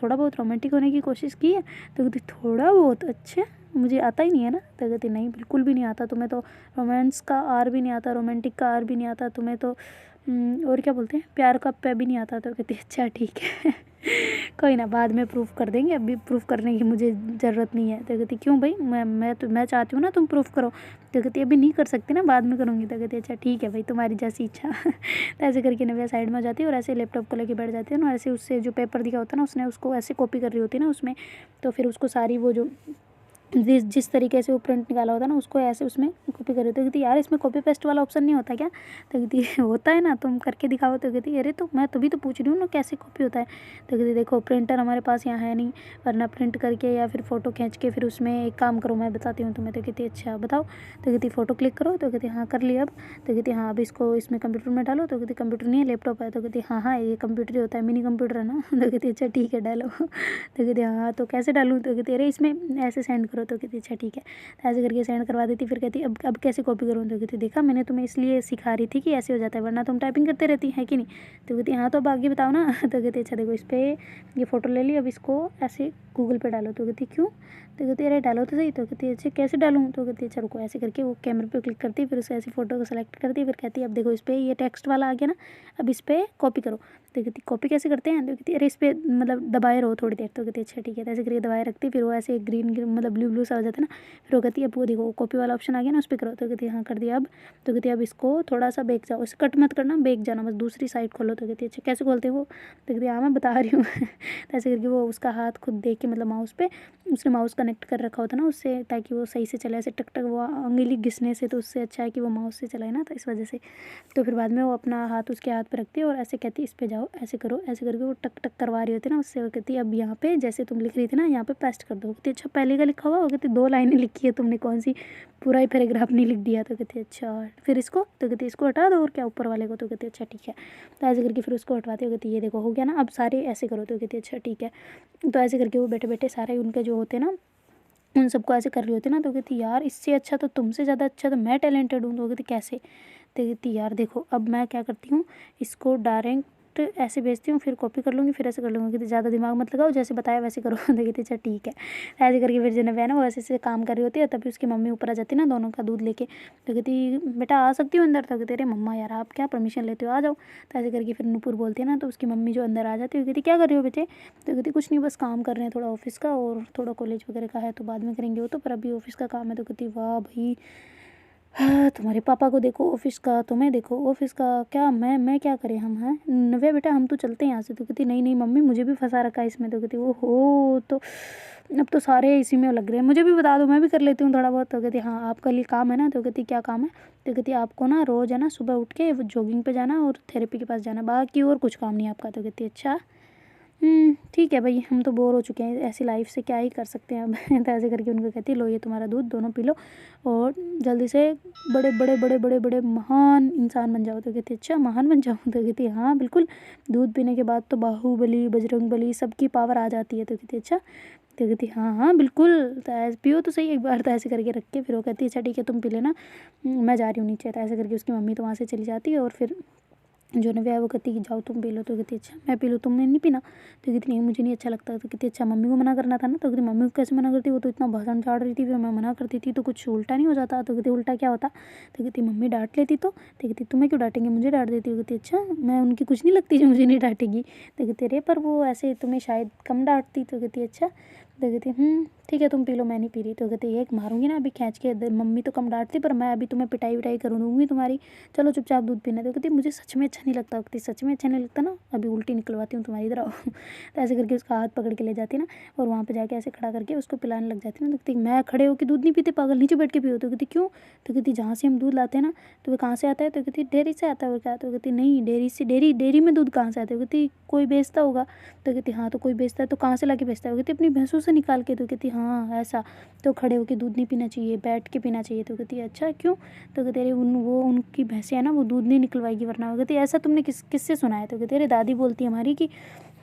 थोड़ा बहुत रोमांटिक होने की कोशिश की है? तो कहती थोड़ा बहुत, अच्छा मुझे आता ही नहीं है ना। तो कहती नहीं बिल्कुल भी नहीं आता, तुम्हें तो रोमांस का आर भी नहीं आता, रोमांटिक का आर भी नहीं आता तुम्हें तो, और क्या बोलते हैं, प्यार का पे भी नहीं आता। तो कहती अच्छा ठीक है। कोई ना, बाद में प्रूफ कर देंगे, अभी प्रूफ करने की मुझे ज़रूरत नहीं है। तो कहती क्यों भाई, मैं चाहती हूँ ना तुम प्रूफ करो। तो कहती अभी नहीं कर सकती ना, बाद में करूँगी। तो कहती अच्छा ठीक है भाई, तुम्हारी जैसी इच्छा। तो ऐसे करके नव्या साइड में हो जाती है और ऐसे लैपटॉप को लेके बैठ जाती है ना। ऐसे उससे जो पेपर दिखा होता है ना, उसने उसको ऐसे कॉपी कर रही होती है ना उसमें। तो फिर उसको सारी वो जो जिस तरीके से वो प्रिंट निकाला होता है ना, उसको ऐसे उसमें कॉपी कर रही। तो कहती यार इसमें कॉपी पेस्ट वाला ऑप्शन नहीं होता क्या? तो कहती होता है ना, तुम करके दिखाओ। तो कहती अरे तो मैं तभी तो पूछ रही हूँ ना कैसे कॉपी होता है। तो कहती देखो प्रिंटर हमारे पास यहाँ है नहीं, वरना प्रिंट करके या फिर फ़ोटो खींच के फिर उसमें एक काम करो, मैं बताती हूँ तुम्हें। तो कहती अच्छा बताओ। तो कहती फ़ोटो क्लिक करो। तो कहती हाँ कर लिया अब। तो कहती हाँ अब इसको इसमें कंप्यूटर में डालो। तो कहती कंप्यूटर नहीं है, लैपटॉप है। तो कहती हाँ हाँ ये कंप्यूटर ही होता है, मिनी कंप्यूटर है ना। तो कहती अच्छा ठीक है डालो। तो कहती हाँ तो कैसे डालूँ? तो कहती अरे इसमें ऐसे सेंड करो। तो कहती अच्छा ठीक है। तो ऐसे करके सेंड करवा देती। फिर कहती अब कैसे कॉपी करूँ? तो कहती देखा मैंने तुम्हें इसलिए सिखा रही थी कि ऐसे हो जाता है, वरना तुम टाइपिंग करते रहती है कि नहीं। तो कहती हाँ तो अब आगे बताओ ना। तो कहती अच्छा देखो इस पर ये फ़ोटो ले ली, अब इसको ऐसे गूगल पे डालो। तो कहती क्यों? तो कहती अरे डालो तो सही। तो कहती अच्छा कैसे डालूँ? तो कहती अच्छा रुको, ऐसे करके वो कैमरे पे क्लिक करती, फिर उसे ऐसी फ़ोटो को सेलेक्ट करती, फिर कहती अब देखो इस पर ये टेक्स्ट वाला आ गया ना, अब इस पर कॉपी करो। तो कहती कॉपी कैसे करते हैं? तो कहती अरे इस पर मतलब दबाए रहो थोड़ी देर। तो कहती अच्छा ठीक है। तो ऐसे करके दबाए रखती, फिर वो ऐसे ग्रीन मतलब ब्लू ब्लू सा हो जाता है ना। फिर वो कहती है अब वो देखो कॉपी वाला ऑप्शन आ गया ना, उस पर करो। तो कहती हाँ कर दिया अब। तो कहती अब इसको थोड़ा सा बेक जाओ, इसे कट मत करना, बेक जाना बस, दूसरी साइड खोलो। तो कहती अच्छा कैसे खोलते हैं वो? तो कहती हाँ मैं बता रही हूँ। तो ऐसे करके वो उसका हाथ खुद देख के, मतलब माउस पे उसने माउस कनेक्ट कर रखा होता ना उससे, ताकि वो सही से चले, ऐसे टक टक वो उंगली घिसने से तो उससे अच्छा है कि वो माउस से चलाए ना, तो इस वजह से। तो फिर बाद में वो अपना हाथ उसके हाथ पे रखती है और ऐसे कहती इस पे जाओ, ऐसे करो, ऐसे करके वो टक टक करवा रही होती है ना उससे। वो कहती है अब यहाँ पे जैसे तुम लिख रही थी ना, यहाँ पे पेस्ट कर दो। कहती अच्छा पहले का लिखा हुआ? वो कहती 2 लाइनें लिखी है तुमने, कौन सी पूरा ही पैराग्राफ नहीं लिख दिया। तो कहती अच्छा फिर इसको? तो कहती इसको हटा दो और क्या ऊपर वाले को। तो कहती अच्छा ठीक है। तो ऐसे करके फिर उसको हटवाती हो। कहती ये देखो हो गया ना, अब सारे ऐसे करो। तो कहती अच्छा ठीक है। तो ऐसे करके वो बैठे बैठे सारे उनके जो होते हैं ना, उन सबको ऐसे कर रही होती ना। तो कहती यार इससे अच्छा तो, तुमसे ज़्यादा अच्छा तो मैं टैलेंटेड हूँ। तो कहती कैसे? तो कहती यार देखो अब मैं क्या करती हूँ, इसको डायरेक्ट ऐसे भेजती हूँ, फिर कॉपी कर लूँगी, फिर ऐसे कर लूँगी। कहती ज़्यादा दिमाग मत लगाओ, जैसे बताया वैसे करो। तो कहती अच्छा ठीक है। ऐसे करके फिर जो है ना वो ऐसे ऐसे काम कर रही होती है, तभी उसकी मम्मी ऊपर आ जाती है ना दोनों का दूध लेके। तो कहती बेटा आ सकती हूँ अंदर? तो कहती अरे मम्मा यार आप क्या परमिशन लेते हो, आ जाओ। तो ऐसे करके फिर नूपुर बोलती है ना, तो उसकी मम्मी जो अंदर आ जाती है। कहती क्या कर रही हो बेटे? तो कहती कुछ नहीं बस काम कर रहे हैं थोड़ा ऑफिस का, और थोड़ा कॉलेज वगैरह का है तो बाद में करेंगे वो तो, पर अभी ऑफिस का काम है। तो कहती वाह भाई, हाँ तुम्हारे पापा को देखो ऑफिस का, तुम्हें देखो ऑफिस का, क्या मैं क्या करें हम हैं? नव्या बेटा हम तो चलते हैं यहाँ से। तो कहती नहीं नहीं मम्मी मुझे भी फंसा रखा है इसमें। तो कहती वो हो तो अब तो सारे इसी में लग रहे हैं, मुझे भी बता दो मैं भी कर लेती हूँ थोड़ा बहुत। तो कहती हाँ आपका लिए काम है ना? तो कहती क्या काम है? तो कहती आपको ना रोज़ है ना सुबह उठ के जॉगिंग पे जाना और थेरेपी के पास जाना, बाकी और कुछ काम नहीं आपका। तो कहती अच्छा ठीक है भाई, हम तो बोर हो चुके हैं ऐसी लाइफ से, क्या ही कर सकते हैं अब। तो ऐसे करके उनको कहती है लो ये तुम्हारा दूध दोनों पी लो और जल्दी से बड़े बड़े बड़े बड़े बड़े महान इंसान बन जाओ। तो कहती अच्छा महान बन जाऊँ? तो कहती हाँ बिल्कुल, दूध पीने के बाद तो बाहुबली बजरंगबली सबकी पावर आ जाती है। तो कहती अच्छा? तो कहती हाँ हाँ बिल्कुल, तो ऐसे पियो तो सही एक बार। तो ऐसे करके रख के फिर वो कहती अच्छा ठीक है तुम पी लेना, मैं जा रही हूँ नीचे। तो ऐसे करके उसकी मम्मी तो वहाँ से चली जाती है और फिर जो नव्या है वो कहती कि जाओ तुम पी लो। तो कहती अच्छा मैं पी लूँ, तुमने नहीं पीना? तो कहती नहीं मुझे नहीं अच्छा लगता। तो कहती अच्छा मम्मी को मना करना था ना? तो कहती मम्मी को कैसे मना करती, वो तो इतना भाषण झाड़ रही थी, फिर मैं मना करती थी तो कुछ उल्टा नहीं हो जाता? तो कहती उल्टा क्या होता? तो कहती मम्मी डांट लेती तो कहती तुम्हें क्यों डांटेंगे, मुझे डांट देती। कहती अच्छा मैं उनकी कुछ नहीं लगती जो मुझे नहीं डांटेगी? तो कहती अरे पर वो ऐसे तुम्हें शायद कम डांटती। तो कहती अच्छा तो कहती ठीक है तुम पी लो, मैं नहीं पी रही। तो कहती एक मारूंगी ना अभी खींच के, मम्मी तो कम डांटती पर मैं अभी तुम्हें पिटाई विटाई कर दूंगी तुम्हारी, चलो चुपचाप दूध पीना। तो कहती मुझे सच में अच्छा नहीं लगता। कहती सच में अच्छा नहीं लगता ना, अभी उल्टी निकलवाती हूँ तुम्हारी, इधर आओ। तो ऐसे करके उसका हाथ पकड़ के ले जाती ना, और वहाँ पर जाके ऐसे खड़ा करके उसको पिलाने लग जाती ना। तो कहती मैं खड़े होकर दूध नहीं पीते पागल, नीचे बैठ के पियो। तो कहती क्यों? तो कहती जहाँ से हम दूध लाते हैं ना, तो वो कहाँ से आता है? तो कहती डेयरी से आता है। और क्या? तो कहती नहीं, डेयरी से, डेयरी में दूध कहाँ से आता है? कहती कोई बेचता होगा। तो कहती हाँ तो कोई बेचता है, तो कहाँ से ला के बेचता है? कहती अपनी भैंसों से निकाल के। तो कहती हाँ ऐसा, तो खड़े होकर दूध नहीं पीना चाहिए, बैठ के पीना चाहिए। तो कहती अच्छा क्यों? तो कहते अरे वो उनकी भैंसें है ना, वो दूध नहीं निकलवाएगी वरना। कहती ऐसा तुमने किससे सुना है? तो कहते अरे दादी बोलती है हमारी कि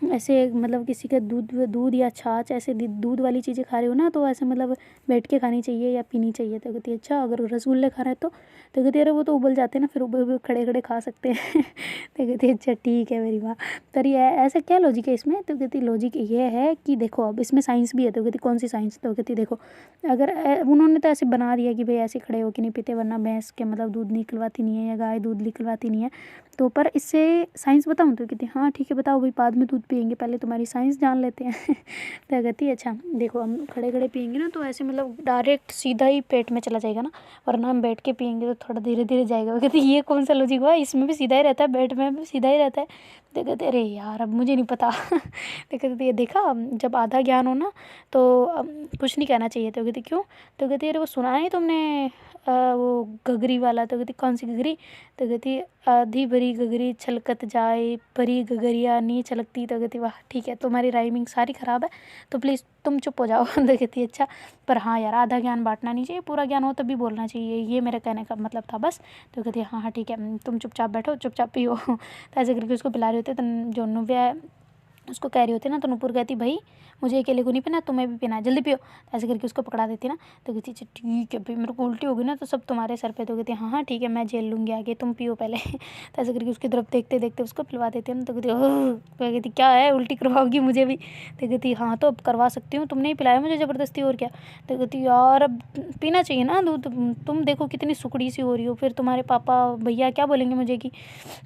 ऐसे मतलब किसी का दूध या छाछ ऐसे दूध वाली चीज़ें खा रहे हो ना, तो ऐसे मतलब बैठ के खानी चाहिए या पीनी चाहिए। तो कहती अच्छा अगर रसगुल्ले खा रहे हैं तो कहती अरे वो तो उबल जाते हैं ना, फिर उबल खड़े खड़े खा सकते हैं। तो कहती अच्छा ठीक है मेरी माँ। पर ये ऐसा क्या लॉजिक है इसमें? तो कहती लॉजिक ये है कि देखो अब इसमें साइंस भी है। तो कहती कौन सी साइंस? तो कहती देखो अगर उन्होंने तो ऐसे बना दिया कि भाई ऐसे खड़े होकर नहीं पीते वरना भैंस के मतलब दूध निकलवाती नहीं है या गाय दूध निकलवाती नहीं है, तो पर इससे साइंस बताऊँ? तो कहती हाँ ठीक है बताओ भाई, बाद में दूध पियेंगे, पहले तुम्हारी साइंस जान लेते हैं। तो कहती अच्छा देखो हम खड़े खड़े पियेंगे ना, तो ऐसे मतलब डायरेक्ट सीधा ही पेट में चला जाएगा ना, वरना हम बैठ के पियेंगे तो थोड़ा धीरे धीरे जाएगा। वो कहती ये कौन सा लॉजिक हुआ, इसमें भी सीधा ही रहता है, पेट में भी सीधा ही रहता है। तो कहते अरे यार अब मुझे नहीं पता। तो कहती ये देखा जब आधा ज्ञान हो ना तो कुछ नहीं कहना चाहिए। तो कहती क्यों? तो कहती अरे वो सुना है तुमने वो गगरी वाला? तो कहती कौन सी गगरी? तो कहती आधी भरी गगरी छलकत जाए, भरी गगरिया नहीं छलकती। तो कहती वाह ठीक है, तुम्हारी राइमिंग सारी ख़राब है, तो प्लीज़ तुम चुप हो जाओ। तो कहती अच्छा पर हाँ यार आधा ज्ञान बांटना नहीं चाहिए, पूरा ज्ञान हो तभी बोलना चाहिए, ये मेरे कहने का मतलब था बस। तो कहती हाँ हाँ ठीक है, तुम चुपचाप बैठो चुपचाप पियो। तो ऐसे करके उसको पिला रहे होते। तो जो नव्या उसको कह रही होती ना, तो नुपुर कहती भाई मुझे अकेले को नहीं पीना, तुम्हें भी पीना है, जल्दी पियो। तो ऐसे करके उसको पकड़ा देती ना। तो कहती अच्छा ठीक है भाई, मेरे को उल्टी होगी ना तो सब तुम्हारे सर पे। तो कहती हाँ हाँ ठीक है मैं झेल लूँगी, आगे तुम पियो पहले। तो ऐसे करके उसकी तरफ देखते देखते उसको पिलवा देते हैं ना। तो कहती ओह, तो कहती क्या है उल्टी करवाओगी मुझे भी? तो कहती हाँ तो अब करवा सकती हूँ, तुमने ही पिलाया मुझे ज़बरदस्ती, और क्या। तो कहती यार अब पीना चाहिए ना दूध, तुम देखो कितनी सुकड़ी सी हो रही हो, फिर तुम्हारे पापा भैया क्या बोलेंगे मुझे कि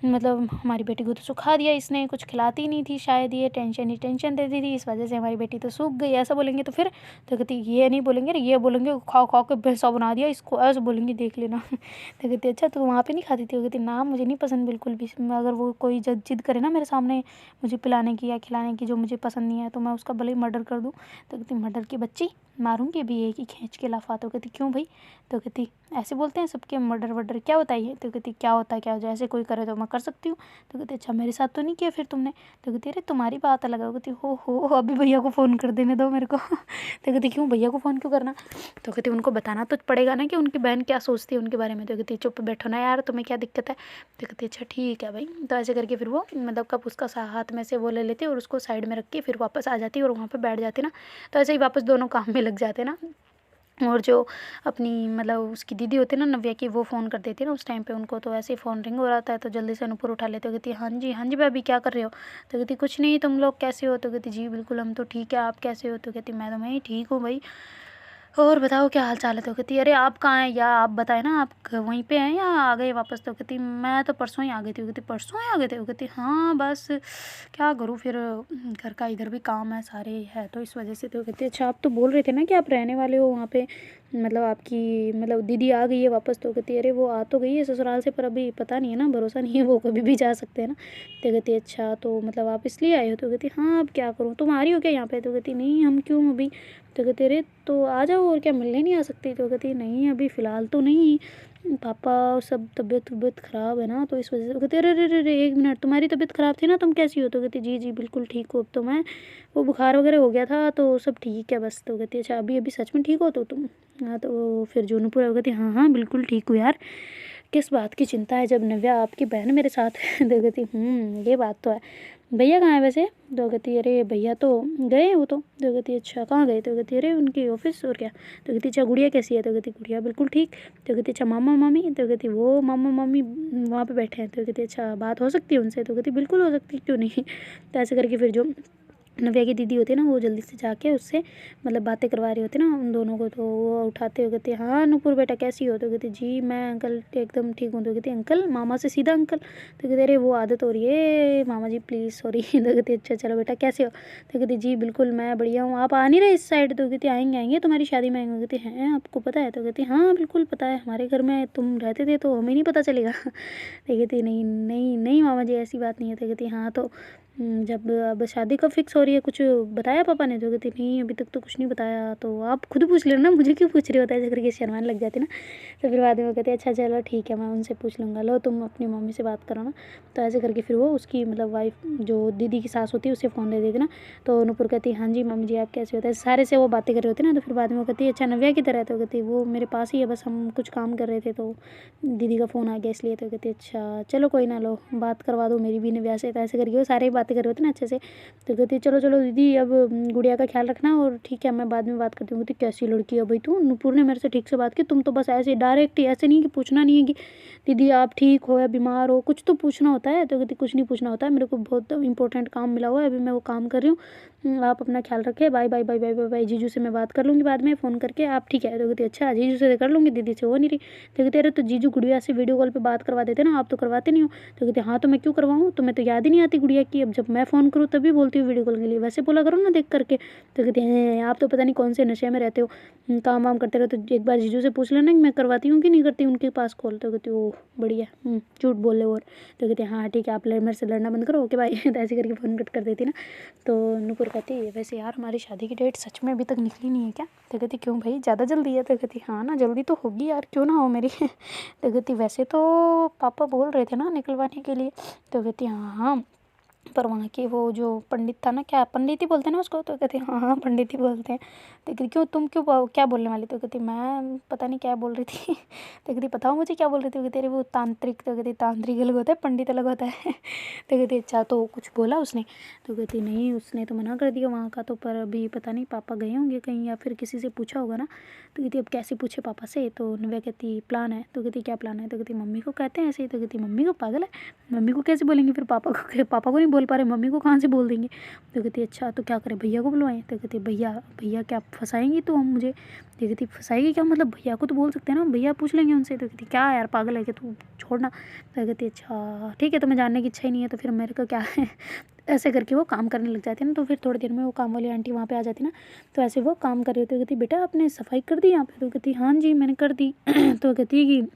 मतलब हमारी बेटी को तो सुखा दिया इसने, कुछ खिलाती नहीं थी शायद, ये टेंशन ही टेंशन देती थी, इस वजह से हमारी बेटी तो सूख गई, ऐसा बोलेंगे तो फिर। तो कहती ये नहीं बोलेंगे, ये बोलेंगे खा खा के भैंसा बना दिया इसको, ऐसा बोलेंगे देख लेना। तो कहती अच्छा तो वहाँ पे नहीं खाती थी? वो कहती ना मुझे नहीं पसंद बिल्कुल भी, अगर वो कोई जिद करे ना मेरे सामने मुझे पिलाने की या खिलाने की जो मुझे पसंद नहीं है, तो मैं उसका भले ही मर्डर कर दूँ। तो कहती मर्डर की बच्ची, मारूंगी भी एक ही खींच के लाफा। तो कहती क्यों भाई? तो कहती ऐसे बोलते हैं सबके मर्डर वर्डर, क्या बताइए? तो कहती क्या होता है क्या हो जाए, ऐसे कोई करे तो मैं कर सकती हूँ। तो कहती अच्छा मेरे साथ तो नहीं किया फिर तुमने? तो कहती अरे तुम्हारी बात अलग है। कहती हो अभी भैया को फ़ोन कर देने दो मेरे को। तो कहती क्यों भैया को फ़ोन क्यों करना? तो कहती उनको बताना तो पड़ेगा ना कि उनकी बहन क्या सोचती है उनके बारे में। तो कहती चुप बैठो ना यार, तुम्हें क्या दिक्कत है? तो कहती अच्छा ठीक है भाई। तो ऐसे करके फिर वो मतलब कप उसका हाथ में से वो ले लेती और उसको साइड में रख के फिर वापस आ जाती और वहाँ पर बैठ जाती ना। तो ऐसे ही वापस दोनों काम में लग जाते ना। और जो अपनी मतलब उसकी दीदी होती है ना नव्या की, वो फ़ोन कर देती है ना उस टाइम पे उनको। तो ऐसे ही फ़ोन रिंग हो रहा था तो जल्दी से नुपुर उठा लेते हो। कहती हाँ जी भाभी क्या कर रहे हो? तो कहती कुछ नहीं, तुम लोग कैसे हो? तो कहती जी बिल्कुल हम तो ठीक है, आप कैसे हो? तो कहती मैं तो मैं ही ठीक हूँ भाई, और बताओ क्या हाल चाल है? तो कहती अरे आप कहाँ हैं, या आप बताएं ना, आप वहीं पे हैं या आ गए वापस? तो कहती मैं तो परसों ही आ गई थी। कहती परसों ही आ गए थे? वो कहती हाँ बस क्या करूँ फिर, घर का इधर भी काम है सारे है तो इस वजह से। तो कहती अच्छा आप तो बोल रहे थे ना कि आप रहने वाले हो वहाँ पे, मतलब आपकी मतलब दीदी आ गई है वापस? तो कहती अरे वो आ तो गई है ससुराल से, पर अभी पता नहीं है ना, भरोसा नहीं है, वो कभी भी जा सकते हैं ना। तो कहती अच्छा तो मतलब आप इसलिए आए हो? तो कहती हाँ अब क्या करूँ, तुम आ रही हो क्या यहाँ पे? तो कहती नहीं हम क्यों अभी। तो कहते अरे तो आ जाओ, और क्या मिलने नहीं आ सकती? तो कहती नहीं अभी फ़िलहाल तो नहीं, पापा सब तबीयत ख़राब है ना, तो इस वजह से। कहते अरे अरे अरे एक मिनट, तुम्हारी तबीयत ख़राब थी ना, तुम कैसी हो? तो कहती जी बिल्कुल ठीक हूँ अब तो मैं, वो बुखार वगैरह हो गया था तो सब ठीक है बस। तो कहती अच्छा अभी अभी सच में ठीक हो तो तुम? हाँ तो फिर जोनपुर हो। कहती हाँ बिल्कुल ठीक हूँ यार, किस बात की चिंता है जब नव्या आपकी बहन मेरे साथ है। तो कहती ये बात तो है। भैया कहाँ है वैसे? तो कहती अरे भैया तो गए हैं वो तो। कहती अच्छा कहाँ गए? तो कहती अरे उनकी ऑफिस, और क्या। तो कहती अच्छा गुड़िया कैसी है? तो कहती गुड़िया बिल्कुल ठीक। तो कहती अच्छा मामा मामी? तो कहती वो मामा मामी वहाँ पे बैठे हैं। तो कहती अच्छा बात हो सकती है उनसे? तो कहती बिल्कुल हो सकती है, क्यों नहीं। तो ऐसे करके फिर जो नव्या की दीदी होती है ना, वो जल्दी से जाके उससे मतलब बातें करवा रही होती है ना उन दोनों को। तो वो उठाते हुए कहती है, हाँ नूपुर बेटा कैसी हो? तो कहती जी मैं अंकल एकदम ठीक हूँ। तो कहती अंकल, मामा से सीधा अंकल। तो कहते अरे वो आदत हो रही है मामा जी, प्लीज़ सॉरी। तो कहती अच्छा चलो बेटा कैसे हो? तो कहती जी बिल्कुल मैं बढ़िया हूँ, आप आ नहीं रहे इस साइड? तो कहती आएंगे आएंगे, तुम्हारी शादी में आएंगे। कहती हैं आपको पता है? तो कहती हाँ बिल्कुल पता है, हमारे घर में तुम रहते थे तो हमें नहीं पता चलेगा। तो कहती नहीं नहीं नहीं मामा जी ऐसी बात नहीं है। तो कहती हाँ तो जब अब शादी कब फिक्स हो रही है, कुछ बताया पापा ने? तो कहती नहीं अभी तक तो कुछ नहीं बताया, तो आप खुद पूछ लेना, मुझे क्यों पूछ रहे होता है? ऐसे करके शर्माने लग जाती ना। तो फिर बाद में वो कहते अच्छा चलो ठीक है मैं उनसे पूछ लूँगा, लो तुम अपनी मम्मी से बात करो ना। तो ऐसे करके फिर वो उसकी मतलब वाइफ जो दीदी की सास होती है उसे फ़ोन दे देती ना। तो नूपुर कहती हाँ जी मम्मी जी आप कैसे होते हैं, सारे से वो बातें कर रहे होते ना। तो फिर बाद में वो कहती है अच्छा नव्या किधर है? तो कहती वो मेरे पास ही है, बस हम कुछ काम कर रहे थे तो दीदी का फ़ोन आ गया इसलिए। तो कहती अच्छा चलो कोई ना, लो बात करवा दो मेरी भी नव्या से। तो ऐसे करके वो सारे बातें कर रहे होते ना अच्छे से। तो कहती चलो चलो दीदी अब गुड़िया का ख्याल रखना और ठीक है मैं बाद में बात करती हूँ। कहती कैसी लड़की है भाई तू, नूपुर ने मेरे से ठीक से बात की, तुम तो बस ऐसे डायरेक्ट ही, ऐसे नहीं कि पूछना नहीं है कि दीदी आप ठीक हो या बीमार हो, कुछ तो पूछना होता है। तो कहती कुछ नहीं पूछना होता है, मेरे को बहुत इंपॉर्टेंट काम मिला हुआ है, अभी मैं वो काम कर रही हूँ, आप अपना ख्याल रखें, bye bye bye bye bye bye. जीजू से मैं बात कर लूँगी बाद में फ़ोन करके, आप ठीक है? तो कहती अच्छा जीजू से कर लूँगी, दीदी से हो नहीं रही। तो कहती अरे तो जीजू गुड़िया से वीडियो कॉल पे बात करवा देते ना, आप तो करवाते नहीं हो। तो कहते हाँ तो मैं क्यों करवाऊँ, तुम्हें तो याद ही नहीं आती गुड़िया की, अब जब मैं फ़ोन करूँ तभी बोलती हूँ वीडियो कॉल के लिए, वैसे बोला करो ना देख करके। तो कहते हैं आप तो पता नहीं कौन से नशे में रहते हो, काम वाम करते रहो, तो एक बार जीजू से पूछ लेना कि मैं करवाती हूँ कि नहीं करती उनके पास कॉल। तो कहती ओह बढ़िया, झूठ बोल रहे हो। और तो कहते हाँ ठीक है आप मेरे से लड़ना बंद करो, ओके बाय। तो ऐसे करके फ़ोन कट कर देती ना। तो नूपुर कहती है वैसे यार हमारी शादी की डेट सच में अभी तक निकली नहीं है क्या? तो कहती क्यों भाई ज़्यादा जल्दी है? तो कहती हाँ ना जल्दी तो होगी यार, क्यों ना हो मेरी। तो कहती वैसे तो पापा बोल रहे थे ना निकलवाने के लिए। तो कहती हाँ हाँ पर वहाँ के वो जो पंडित था ना, क्या पंडित ही बोलते हैं ना उसको? तो कहती हाँ हाँ पंडित ही बोलते हैं। तो कहती क्यों तुम क्यों क्या बोलने वाली? तो कहती मैं पता नहीं क्या बोल रही थी। तो कहती बताओ मुझे क्या बोल रही थी? तो कहती अरे वो तांत्रिक। तो कहती तांत्रिक अलग होता है पंडित अलग होता है। तो कहती अच्छा तो कुछ बोला उसने? तो कहती नहीं उसने तो मना कर दिया वहाँ का, तो पर अभी पता नहीं पापा गए होंगे कहीं या फिर किसी से पूछा होगा ना। तो कहती अब कैसे पूछे पापा से? तो नव्या कहती प्लान है। तो कहती क्या प्लान है? तो कहती मम्मी को कहते हैं ऐसे ही। तो कहती मम्मी को, पागल है, मम्मी को कैसे बोलेंगे फिर पापा को? पापा को नहीं बोल पा रहे, मम्मी को कहाँ से बोल देंगे? तो कहती अच्छा तो क्या करें, भैया को बुलवाएं? तो कहती भैया भैया क्या फंसाएंगी तो हम मुझे? तो कहती फंसाएगी क्या मतलब, भैया को तो बोल सकते हैं ना, भैया पूछ लेंगे उनसे। तो कहती क्या यार पागल है क्या तू, छोड़ना। तो कहती अच्छा ठीक है, तुम्हें जानने की इच्छा ही नहीं है तो फिर मेरे को क्या है। ऐसे करके वो काम करने लग जाती है ना। तो फिर थोड़ी देर में वो काम वाली आंटी वहाँ पे आ जाती ना। तो ऐसे वो काम कर रही होती है। कहती बेटा आपने सफाई कर दी यहाँ पे? तो कहती हाँ जी मैंने कर दी। तो कहती कि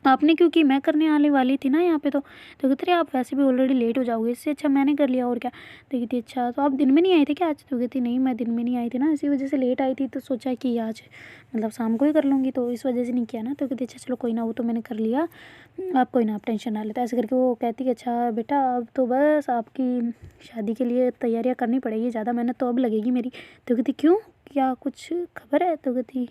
आपने क्यों की, मैं करने आने वाली थी ना यहाँ पे। तो कहते रहे आप वैसे भी ऑलरेडी लेट हो जाओगे, इससे अच्छा मैंने कर लिया और क्या। तो कहती अच्छा तो आप दिन में नहीं आए थे क्या आज? तो कहती नहीं मैं दिन में नहीं आई थी ना, इसी वजह से लेट आई थी, तो सोचा कि आज मतलब शाम को ही कर लूँगी, तो इस वजह से नहीं किया ना। तो कहती अच्छा चलो कोई ना, वो तो मैंने कर लिया, आप कोई ना आप टेंशन ना लेते। ऐसे करके वो कहती कि अच्छा बेटा अब तो बस आपकी शादी के लिए तैयारियाँ करनी पड़ेगी, ज़्यादा मेहनत तो अब लगेगी मेरी। तो कहती क्यों, क्या कुछ खबर है? तो कहती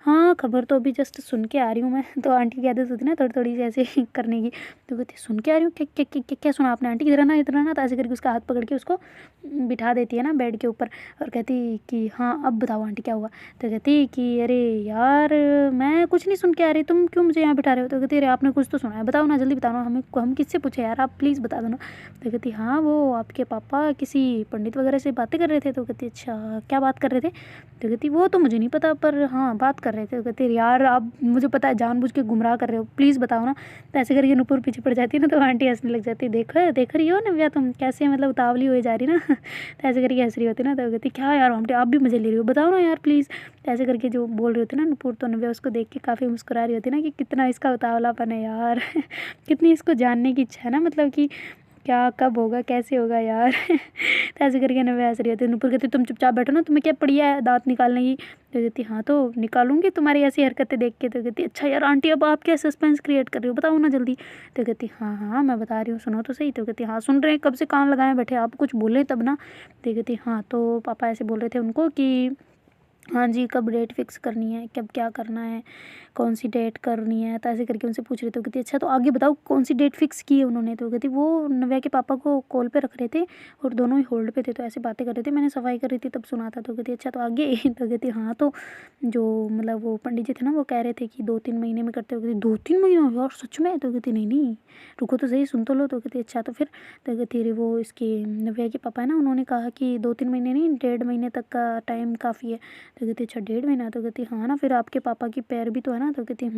हाँ खबर तो अभी जस्ट सुन के आ रही हूँ मैं। तो आंटी की आदत होती है ना थोड़ी थोड़ी सी ऐसे करने की। तो कहती सुन के आ रही हूँ, क्या क्या क्या क्या सुना आपने आंटी? इधर आना इधर आना। तो ऐसे करके उसका हाथ पकड़ के उसको बिठा देती है ना बेड के ऊपर, और कहती कि हाँ अब बताओ आंटी क्या हुआ। तो कहती कि अरे यार मैं कुछ नहीं सुन के आ रही, तुम क्यों मुझे यहाँ बिठा रहे हो? तो कहती अरे आपने कुछ तो सुना है, बताओ ना जल्दी बताओ ना, हम किससे पूछे यार, आप प्लीज़ बता दो ना। तो कहती हाँ वो आपके पापा किसी पंडित वगैरह से बातें कर रहे थे। तो कहती अच्छा क्या बात कर रहे थे? तो कहती वो तो मुझे नहीं पता पर हाँ बात कर रहे थे। तो कहती यार आप मुझे पता है जानबूझ के गुमराह कर रहे हो, प्लीज़ बताओ ना। तो ऐसे करके नूपुर पीछे पड़ जाती है ना। तो आंटी हंसने लग जाती है, देखो देख रही हो नव्या तुम कैसे मतलब उतावली हो जा रही ना। तो ऐसे करके हंस रही होती ना। तो कहती क्या यार आंटी आप भी मजे ले रही हो, बताओ ना यार प्लीज़। तो ऐसे करके जो बोल रही होती ना नूपुर, तो नव्या उसको देख के काफ़ी मुस्कुरा रही होती ना कि कितना इसका उतावलापन है यार। कितनी इसको जानने की इच्छा है ना, मतलब कि क्या कब होगा कैसे होगा यार। तो ऐसे करके नव्या हंस रही होती है। नूपुर कहती तुम चुपचाप बैठो ना, तुम्हें क्या पड़ी है दांत निकालने की? तो कहती हाँ तो निकालूंगी तुम्हारी ऐसी हरकतें देख के। तो कहती अच्छा यार आंटी अब आप क्या सस्पेंस क्रिएट कर रही हो, बताओ ना जल्दी। तो कहती हाँ हाँ मैं बता रही हूँ, सुनो तो सही। तो कहती हाँ सुन रहे हैं, कब से कान लगाए बैठे, आप कुछ बोले तब ना। तो कहती हाँ तो पापा ऐसे बोल रहे थे उनको कि हाँ जी, कब डेट फिक्स करनी है, कब क्या करना है, कौन सी डेट करनी है, तो ऐसे करके उनसे पूछ रहे थे। वो कहती अच्छा तो आगे बताओ कौन सी डेट फिक्स की है उन्होंने। तो वो कहती वो नव्या के पापा को कॉल पे रख रहे थे और दोनों ही होल्ड पे थे, तो ऐसे बातें कर रहे थे, मैंने सफाई कर रही थी तब सुना था। तो कहती अच्छा तो आगे तो कहती हाँ तो जो मतलब वो पंडित जी थे ना वो कह रहे थे कि 2-3 महीने में करते हो। कहती 2-3 महीना यार सच में। तो कहती नहीं नहीं रुको तो सही, सुन तो लो। तो कहती अच्छा तो फिर। तो कहती अरे वो इसके नव्या के पापा है ना, उन्होंने कहा कि 2-3 महीने नहीं 1.5 महीने तक का टाइम काफ़ी है। तो कहती अच्छा 1.5 महीना। तो कहती हाँ ना, फिर आपके पापा की पैर भी तो है ना। तो कहती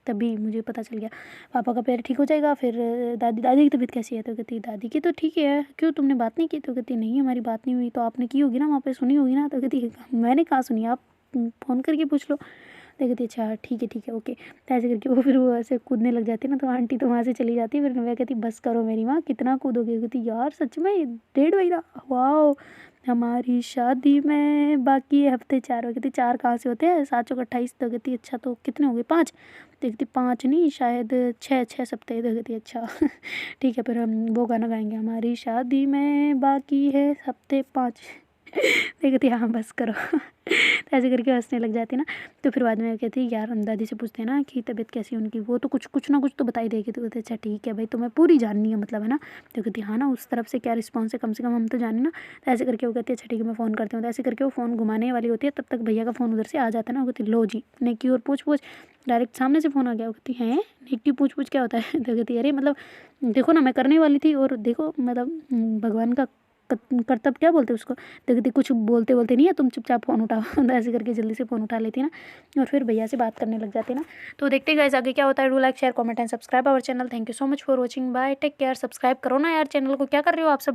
तभी मुझे पता चल गया पापा का पैर ठीक हो जाएगा। फिर दादी दादी की तबीयत कैसी है। तो कहती दादी की तो ठीक है, क्यों तुमने बात नहीं की। तो कहती नहीं हमारी बात नहीं हुई। तो आपने की होगी ना वहाँ पे, सुनी होगी ना। तो कहती मैंने कहाँ सुनी, आप फ़ोन करके पूछ लो। तो कहती अच्छा ठीक है ओके। तो ऐसे करके वो फिर वो ऐसे कूदने लग जाती है ना, तो आंटी तो वहाँ से चली जाती है। फिर नव्या कहती बस करो मेरी माँ, कितना कूदोगे। कहती यार सच में 1.5 महीना, वाह। हमारी शादी में बाकी है हफ्ते 4। वो कहती 4 कहाँ से होते हैं, 7 चौक 28। तो कहती अच्छा तो कितने हो गए 5। तो कहती 5 नहीं शायद 6 सप्ताह। तो कहती अच्छा ठीक है, फिर हम वो गाना गाएंगे, हमारी शादी में बाकी है हफ्ते 5। तो कहती हाँ बस करो। तो ऐसे करके हंसने लग जाती ना। तो फिर बाद में कहती यार हम दादी से पूछते हैं ना कि तबीयत कैसी है उनकी, वो तो कुछ ना कुछ तो बता ही देगी। तो कहते अच्छा ठीक है भाई, तुम्हें पूरी जाननी है मतलब है ना। तो कहती हाँ ना, उस तरफ से क्या रिस्पॉन्स है कम से कम हम तो जाने ना। तो ऐसे करके वो कहती है अच्छा ठीक है मैं फ़ोन करती हूँ। तो ऐसे करके वो फ़ोन घुमाने वाली होती है, तब तक भैया का फ़ोन उधर से आ जाता है ना। वो कहती लो जी नेकी और पूछ डायरेक्ट सामने से फ़ोन आ गया। वो कहती हैं नेकी पूछ क्या होता है। तो कहती अरे मतलब देखो ना मैं करने वाली थी और देखो मतलब भगवान का कर्तव्य क्या बोलते उसको। तो कहती कुछ बोलते बोलते नहीं है, तुम चुपचाप फ़ोन उठाओ। तो ऐसे करके जल्दी से फ़ोन उठा लेती ना और फिर भैया से बात करने लग जाती ना। तो देखते गाइस आगे क्या होता है। Do like share comment and subscribe our channel. Thank you so much for watching, bye take care. Subscribe करो ना यार चैनल को, क्या कर रहे हो आप सब।